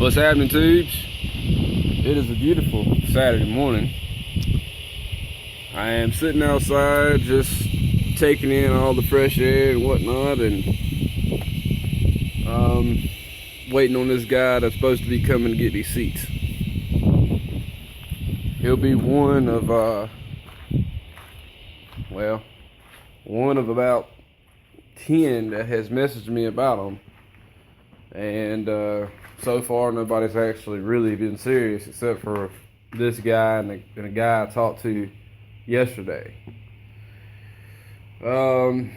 What's happening, tubes? It is a beautiful Saturday morning. I am sitting outside just taking in all the fresh air and whatnot, and waiting on this guy that's supposed to be coming to get these seats. He'll be one of about 10 that has messaged me about them, and so far nobody's actually really been serious except for this guy and a guy I talked to yesterday. I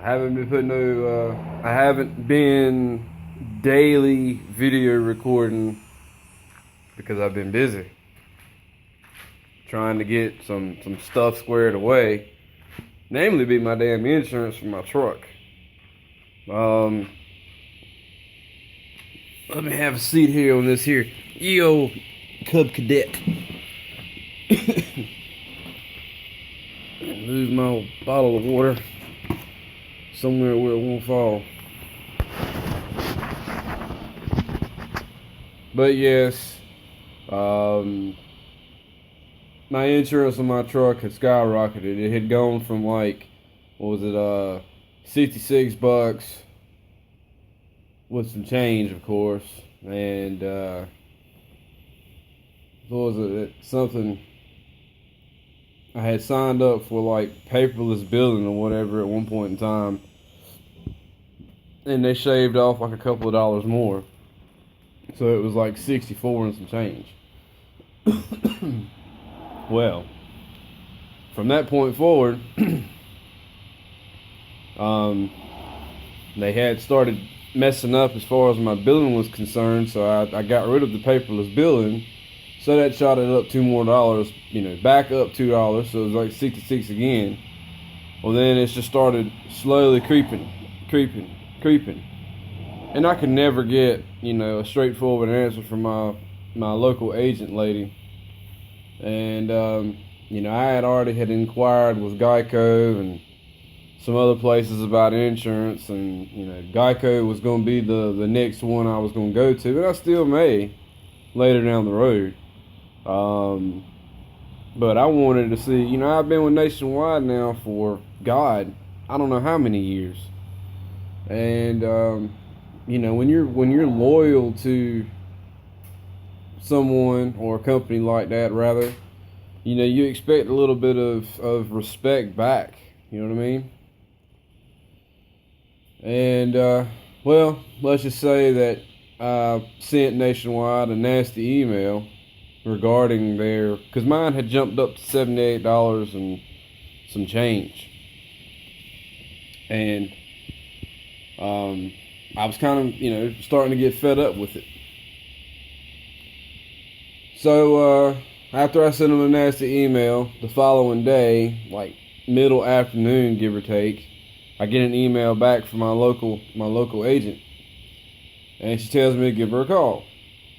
haven't been daily video recording because I've been busy trying to get some stuff squared away, namely be my damn insurance for my truck. Let me have a seat here on this here ye old Cub Cadet. And move my bottle of water somewhere where it won't fall. But yes, my insurance on my truck had skyrocketed. It had gone from like, what was it, $66 with some change, of course, and what was it, something I had signed up for, like paperless billing or whatever at one point in time, and they shaved off like a couple of dollars more, so it was like 64 and some change. Well, from that point forward, they had started messing up as far as my billing was concerned, so I got rid of the paperless billing, so that shot it up $2 more, back up $2, so it was like 66 again. Well, then it just started slowly creeping, and I could never get, a straightforward answer from my local agent lady. And I had already inquired with Geico and some other places about insurance, and Geico was going to be the next one I was going to go to, and I still may later down the road. But I wanted to see, I've been with Nationwide now for God, I don't know how many years, and when you're loyal to someone or a company like that, rather, you expect a little bit of respect back. You know what I mean? And well, let's just say that I sent Nationwide a nasty email regarding because mine had jumped up to $78 and some change, and I was kind of starting to get fed up with it. So after I sent them a nasty email, the following day, like middle afternoon, give or take, I get an email back from my local agent, and she tells me to give her a call.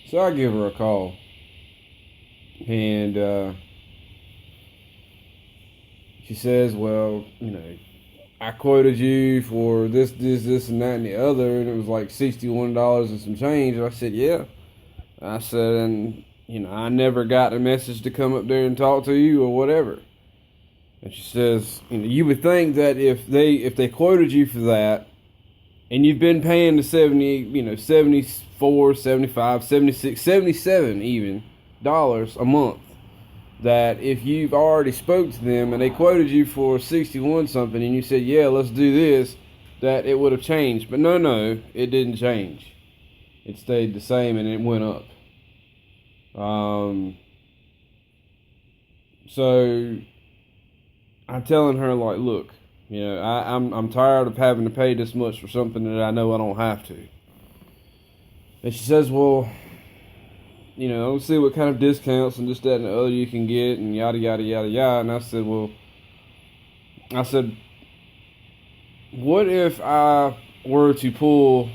So I give her a call, and she says, well, I quoted you for this, and that, and the other, and it was like $61 and some change. And I said, yeah. I said, and I never got a message to come up there and talk to you or whatever. And she says, you would think that if they quoted you for that, and you've been paying the 74, 75, 76, 77 even dollars a month, that if you've already spoke to them and they quoted you for 61 something and you said, yeah, let's do this, that it would have changed. But no, it didn't change. It stayed the same and it went up. So I'm telling her, like, look, I'm tired of having to pay this much for something that I know I don't have to. And she says, well, let's see what kind of discounts and this, that, and the other you can get, and yada, yada, yada, yada. And I said, what if I were to pull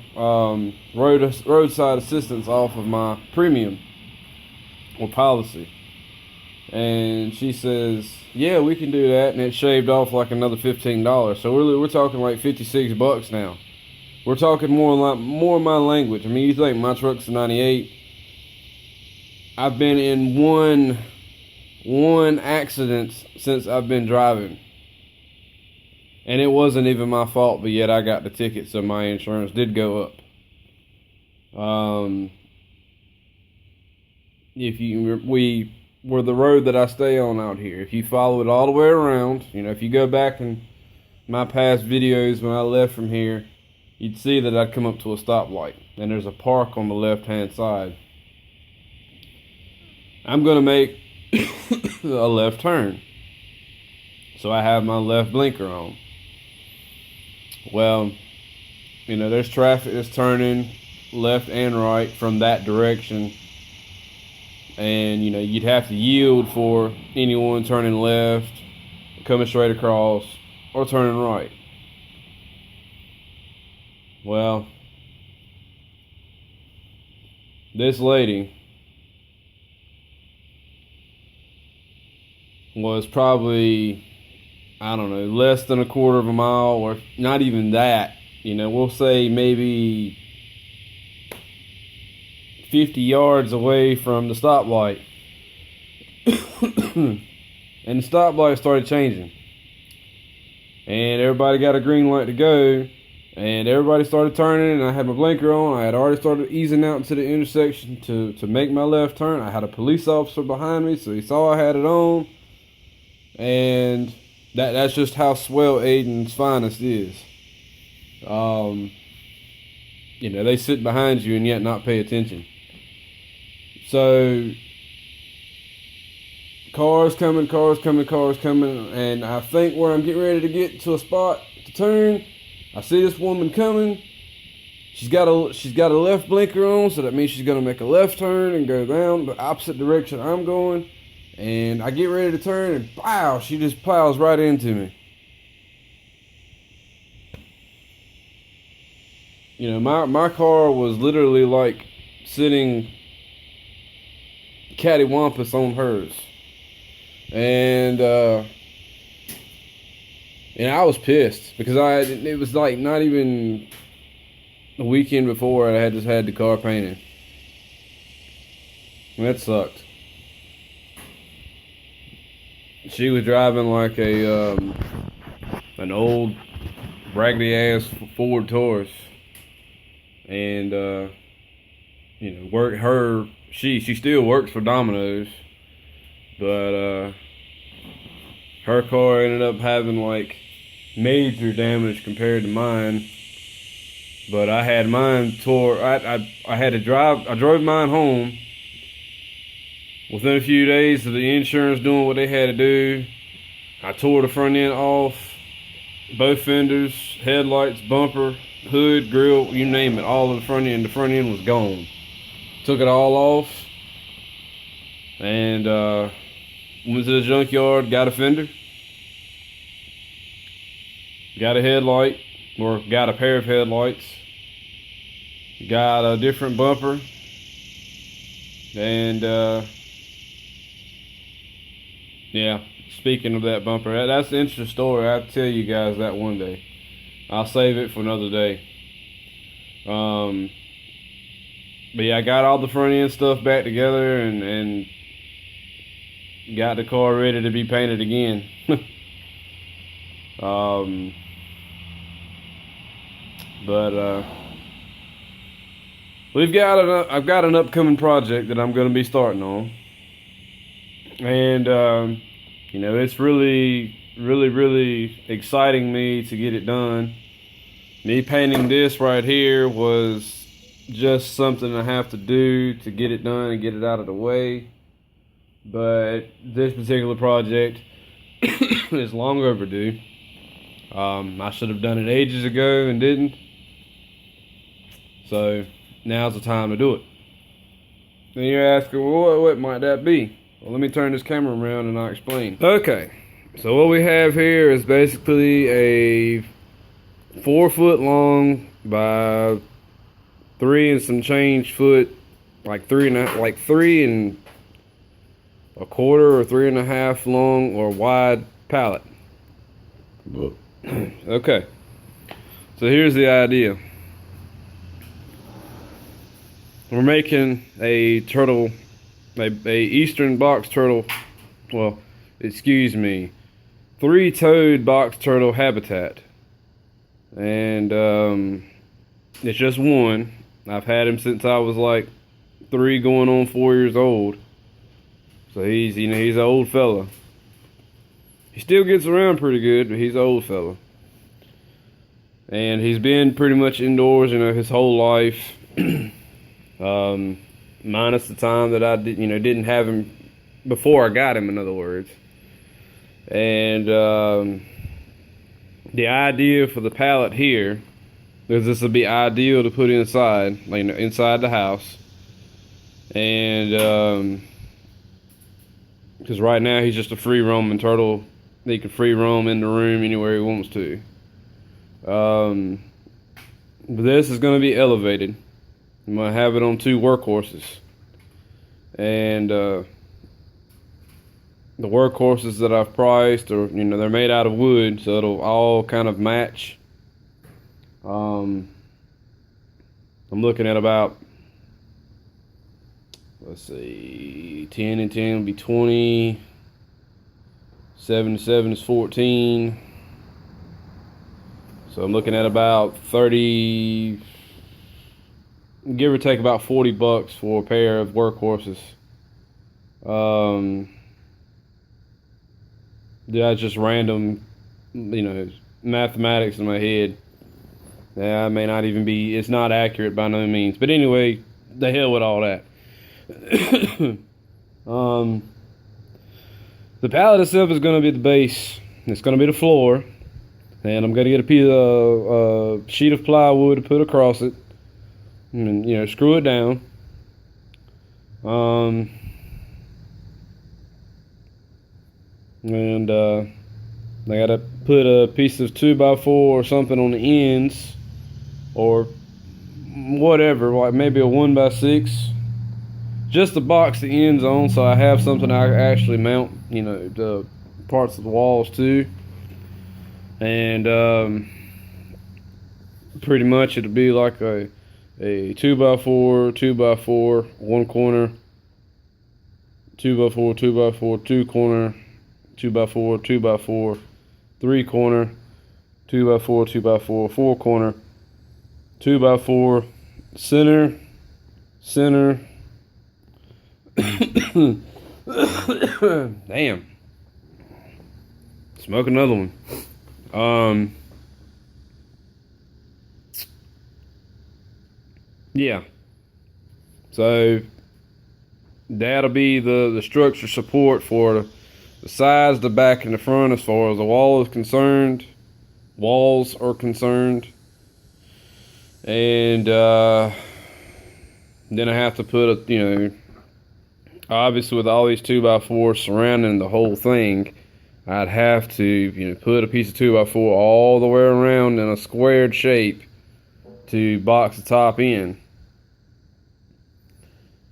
roadside assistance off of my premium or policy? And she says, yeah, we can do that. And it shaved off like another $15. So we're talking like $56 now. We're talking more my language. I mean, you think my truck's a 98. I've been in one accident since I've been driving. And it wasn't even my fault, but yet I got the ticket, so my insurance did go up. We're the road that I stay on out here. If you follow it all the way around, if you go back in my past videos when I left from here, you'd see that I'd come up to a stoplight, and there's a park on the left-hand side. I'm gonna make a left turn, so I have my left blinker on. Well, there's traffic that's turning left and right from that direction, and you'd have to yield for anyone turning left, coming straight across, or turning right. Well, this lady was probably, I don't know, less than a quarter of a mile, or not even that. We'll say maybe 50 yards away from the stoplight. And the stoplight started changing. And everybody got a green light to go. And everybody started turning, and I had my blinker on. I had already started easing out into the intersection to make my left turn. I had a police officer behind me, so he saw I had it on. And that's just how swell Aiden's Finest is. They sit behind you and yet not pay attention. So, cars coming, and I think where I'm getting ready to get to a spot to turn, I see this woman coming. She's got a left blinker on, so that means she's gonna make a left turn and go down the opposite direction I'm going. And I get ready to turn, and wow, she just plows right into me. My car was literally like sitting cattywampus on hers. And I was pissed because it was like not even the weekend before I had just had the car painted. And that sucked. She was driving like an old raggedy ass Ford Taurus, and she still works for Domino's, but her car ended up having like major damage compared to mine. But I had mine tore. I drove mine home. Within a few days of the insurance doing what they had to do, I tore the front end off, both fenders, headlights, bumper, hood, grill, you name it, all of the front end. The front end was gone. Took it all off, and went to the junkyard, got a fender, got a headlight, or got a pair of headlights, got a different bumper, and yeah, speaking of that bumper, that's an interesting story. I'll tell you guys that one day. I'll save it for another day. But yeah, I got all the front end stuff back together and got the car ready to be painted again. I've got an upcoming project that I'm going to be starting on. And it's really exciting me to get it done. Me painting this right here was just something I have to do to get it done and get it out of the way. But this particular project is long overdue. I should have done it ages ago and didn't. So now's the time to do it. Then you're asking, well, what might that be? Well, let me turn this camera around and I'll explain. Okay, so what we have here is basically a 4 foot long by 3 and some change foot, like 3 and a quarter or 3 and a half long or wide pallet. Okay, so here's the idea. we're making a turtle, a eastern box turtle. Well, excuse me, three-toed box turtle habitat, and it's just one. I've had him since I was like 3 going on 4 years old. So he's an old fella. He still gets around pretty good, but he's an old fella. And he's been pretty much indoors, his whole life. Minus the time that I didn't have him before I got him, in other words. And the idea for the pallet here is this would be ideal to put inside, inside the house. And because right now he's just a free roaming turtle. He can free roam in the room anywhere he wants to. But this is going to be elevated. I'm going to have it on 2 workhorses. And the workhorses that I've priced are, they're made out of wood, so it'll all kind of match. I'm looking at about, let's see, 10 and 10 will be 20, 7 and 7 is 14. So I'm looking at about 30, give or take about $40 for a pair of workhorses. That's just random, mathematics in my head. Yeah, I may not even be, it's not accurate by no means. But anyway, the hell with all that. The pallet itself is going to be the base. It's going to be the floor. And I'm going to get a piece of sheet of plywood to put across it. And, screw it down. And I got to put a piece of 2x4 or something on the ends. Or whatever, like maybe a 1x6. Just to box the ends on, so I have something I actually mount, the parts of the walls to. And pretty much it'll be like a 2x4, 2x4, 1 corner, 2x4, 2x4, 2 corner, 2x4, 2x4, 3 corner, 2x4, 2x4, 4 corner, 2x4, center. Damn. Smoke another one. Yeah. So that'll be the structure support for the sides, the back, and the front as far as the walls are concerned. And then I have to put obviously with all these 2x4s surrounding the whole thing, I'd have to put a piece of 2x4 all the way around in a squared shape to box the top in.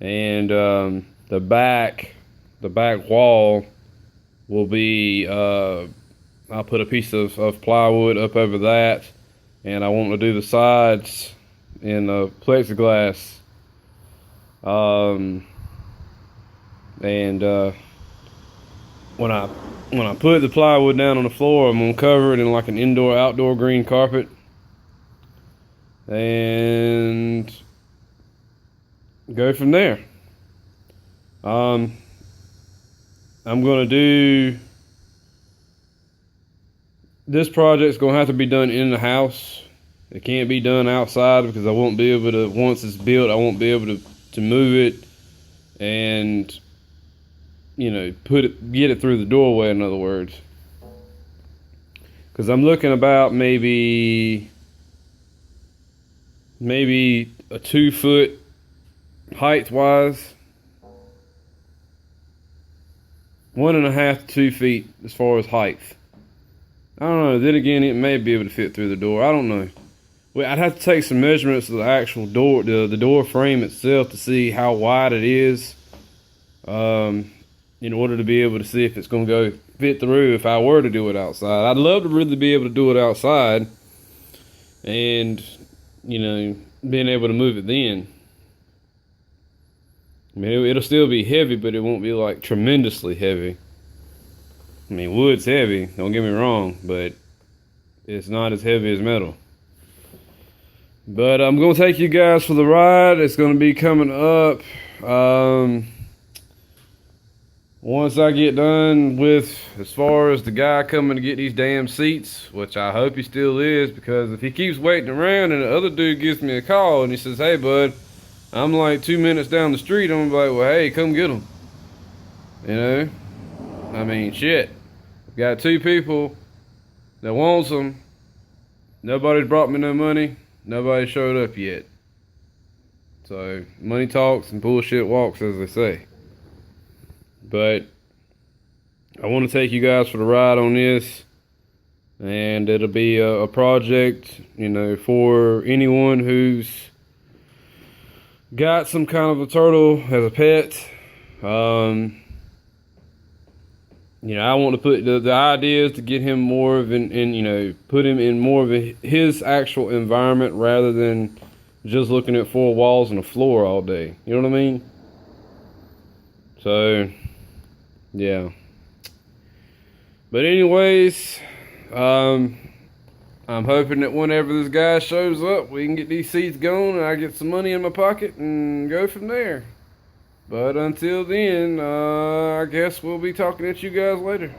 And the back wall will be I'll put a piece of plywood up over that, and I want to do the sides in plexiglass. When I put the plywood down on the floor, I'm gonna cover it in like an indoor-outdoor green carpet, and go from there. I'm gonna do, this project's gonna have to be done in the house. It can't be done outside because I won't be able to, once it's built, I won't be able to move it and get it through the doorway, in other words. Because I'm looking about maybe a 2 foot height wise, 1.5 to 2 feet as far as height. I don't know. Then again, it may be able to fit through the door. I don't know. Well, I'd have to take some measurements of the actual door, the door frame itself, to see how wide it is, in order to be able to see if it's going to fit through if I were to do it outside. I'd love to really be able to do it outside and, being able to move it then. I mean, it'll still be heavy, but it won't be like tremendously heavy. I mean, wood's heavy, don't get me wrong, but it's not as heavy as metal. But I'm going to take you guys for the ride. It's going to be coming up. Once I get done with, as far as the guy coming to get these damn seats, which I hope he still is, because if he keeps waiting around and the other dude gives me a call and he says, hey bud, I'm like 2 minutes down the street, I'm gonna be like, well hey, come get them. You know? I mean, shit. Got 2 people that wants them. Nobody's brought me no money. Nobody showed up yet. So, money talks and bullshit walks, as they say. But I want to take you guys for the ride on this, and it'll be a project, you know, for anyone who's got some kind of a turtle as a pet. You know, I want to put the idea is to get him more of you know, put him in more of his actual environment rather than just looking at 4 walls and a floor all day. You know what I mean? So, yeah. But anyways, I'm hoping that whenever this guy shows up, we can get these seats going and I get some money in my pocket and go from there. But until then, I guess we'll be talking at you guys later.